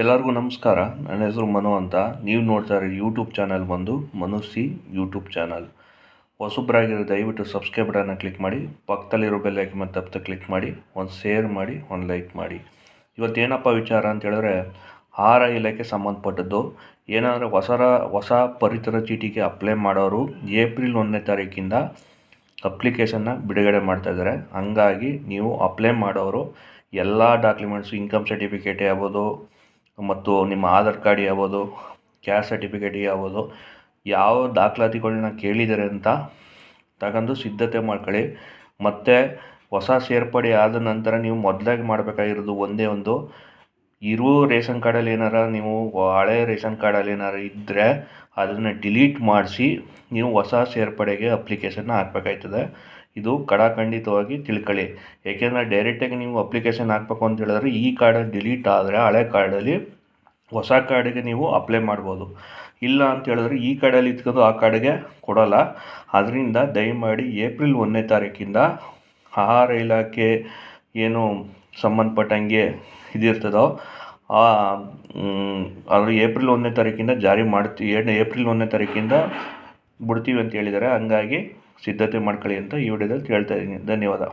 ಎಲ್ಲರಿಗೂ ನಮಸ್ಕಾರ. ನನ್ನ ಹೆಸರು ಮನು ಅಂತ. ನೀವು ನೋಡ್ತಾ ಇರೋ ಯೂಟ್ಯೂಬ್ ಚಾನಲ್ ಬಂದು ಮನುಸಿ ಯೂಟ್ಯೂಬ್ ಚಾನಲ್. ಹೊಸಬ್ರಾಗಿರೋ ದಯವಿಟ್ಟು ಸಬ್ಸ್ಕ್ರೈಬ್ ಬಟನ್ನ ಕ್ಲಿಕ್ ಮಾಡಿ, ಪಕ್ಕದಲ್ಲಿರೋ ಬೆಲ್ ಐಕನ್ ಮೇಲೆ ತಪ್ಪದೆ ಕ್ಲಿಕ್ ಮಾಡಿ, ಒಂದು ಶೇರ್ ಮಾಡಿ, ಒಂದು ಲೈಕ್ ಮಾಡಿ. ಇವತ್ತೇನಪ್ಪ ವಿಚಾರ ಅಂತ ಹೇಳಿದ್ರೆ, ಆಹಾರ ಇಲಾಖೆ ಸಂಬಂಧಪಟ್ಟದ್ದು. ಏನಂದರೆ ಹೊಸ ಪಡಿತರ ಚೀಟಿಗೆ ಅಪ್ಲೈ ಮಾಡೋರು ಏಪ್ರಿಲ್ 1ನೇ ತಾರೀಕಿಂದ ಅಪ್ಲಿಕೇಶನ್ನ ಬಿಡುಗಡೆ ಮಾಡ್ತಾಯಿದ್ದಾರೆ. ಹಂಗಾಗಿ ನೀವು ಅಪ್ಲೈ ಮಾಡೋರು ಎಲ್ಲ ಡಾಕ್ಯುಮೆಂಟ್ಸು, ಇನ್ಕಮ್ ಸರ್ಟಿಫಿಕೇಟೇ ಆಗ್ಬೋದು, ಮತ್ತು ನಿಮ್ಮ ಆಧಾರ್ ಕಾರ್ಡ್ ಯಾವುದು, ಕ್ಯಾಸ್ಟ್ ಸರ್ಟಿಫಿಕೇಟ್ ಯಾವುದು, ಯಾವ ದಾಖಲಾತಿಗಳನ್ನ ಕೇಳಿದ್ದಾರೆ ಅಂತ ತಗೊಂಡು ಸಿದ್ಧತೆ ಮಾಡ್ಕೊಳ್ಳಿ. ಮತ್ತು ಹೊಸ ಸೇರ್ಪಡೆ ಆದ ನಂತರ ನೀವು ಮೊದಲಾಗಿ ಮಾಡಬೇಕಾಗಿರೋದು ಒಂದೇ ಒಂದು, ಇರೋ ರೇಷನ್ ಕಾರ್ಡಲ್ಲಿ ಏನಾರ ನೀವು ಹಳೆ ರೇಷನ್ ಕಾರ್ಡಲ್ಲಿ ಏನಾರು ಇದ್ದರೆ ಅದನ್ನು ಡಿಲೀಟ್ ಮಾಡಿಸಿ ನೀವು ಹೊಸ ಸೇರ್ಪಡೆಗೆ ಅಪ್ಲಿಕೇಶನ್ನ ಹಾಕಬೇಕಾಯ್ತದೆ. ಇದು ಖಡಾಖಂಡಿತವಾಗಿ ತಿಳ್ಕೊಳ್ಳಿ. ಏಕೆಂದರೆ ಡೈರೆಕ್ಟಾಗಿ ನೀವು ಅಪ್ಲಿಕೇಶನ್ ಹಾಕಬೇಕು ಅಂತ ಹೇಳಿದ್ರೆ ಈ ಕಾರ್ಡಲ್ಲಿ ಡಿಲೀಟ್ ಆದರೆ ಹಳೆ ಕಾರ್ಡಲ್ಲಿ ಹೊಸ ಕಾರ್ಡಿಗೆ ನೀವು ಅಪ್ಲೈ ಮಾಡ್ಬೋದು. ಇಲ್ಲ ಅಂತ ಹೇಳಿದ್ರೆ ಈ ಕಾರ್ಡಲ್ಲಿ ಇಟ್ಕೊಂಡು ಆ ಕಾರ್ಡಿಗೆ ಕೊಡೋಲ್ಲ. ಅದರಿಂದ ದಯಮಾಡಿ ಏಪ್ರಿಲ್ 1ನೇ ತಾರೀಕಿಂದ ಆಹಾರ ಇಲಾಖೆ ಏನು ಸಂಬಂಧಪಟ್ಟಂಗೆ ಇದಿರ್ತದೋ ಅದು ಏಪ್ರಿಲ್ 1ನೇ ತಾರೀಕಿಂದ ಜಾರಿ ಏಪ್ರಿಲ್ 1ನೇ ತಾರೀಕಿಂದ ಬಿಡ್ತೀವಿ ಅಂತ ಹೇಳಿದ್ದಾರೆ. ಹಂಗಾಗಿ ಸಿದ್ಧತೆ ಮಾಡ್ಕೊಳ್ಳಿ ಅಂತ ಈ ವಿಡಿಯೋದಲ್ಲಿ ಹೇಳ್ತಾ ಇದ್ದೀನಿ. ಧನ್ಯವಾದ.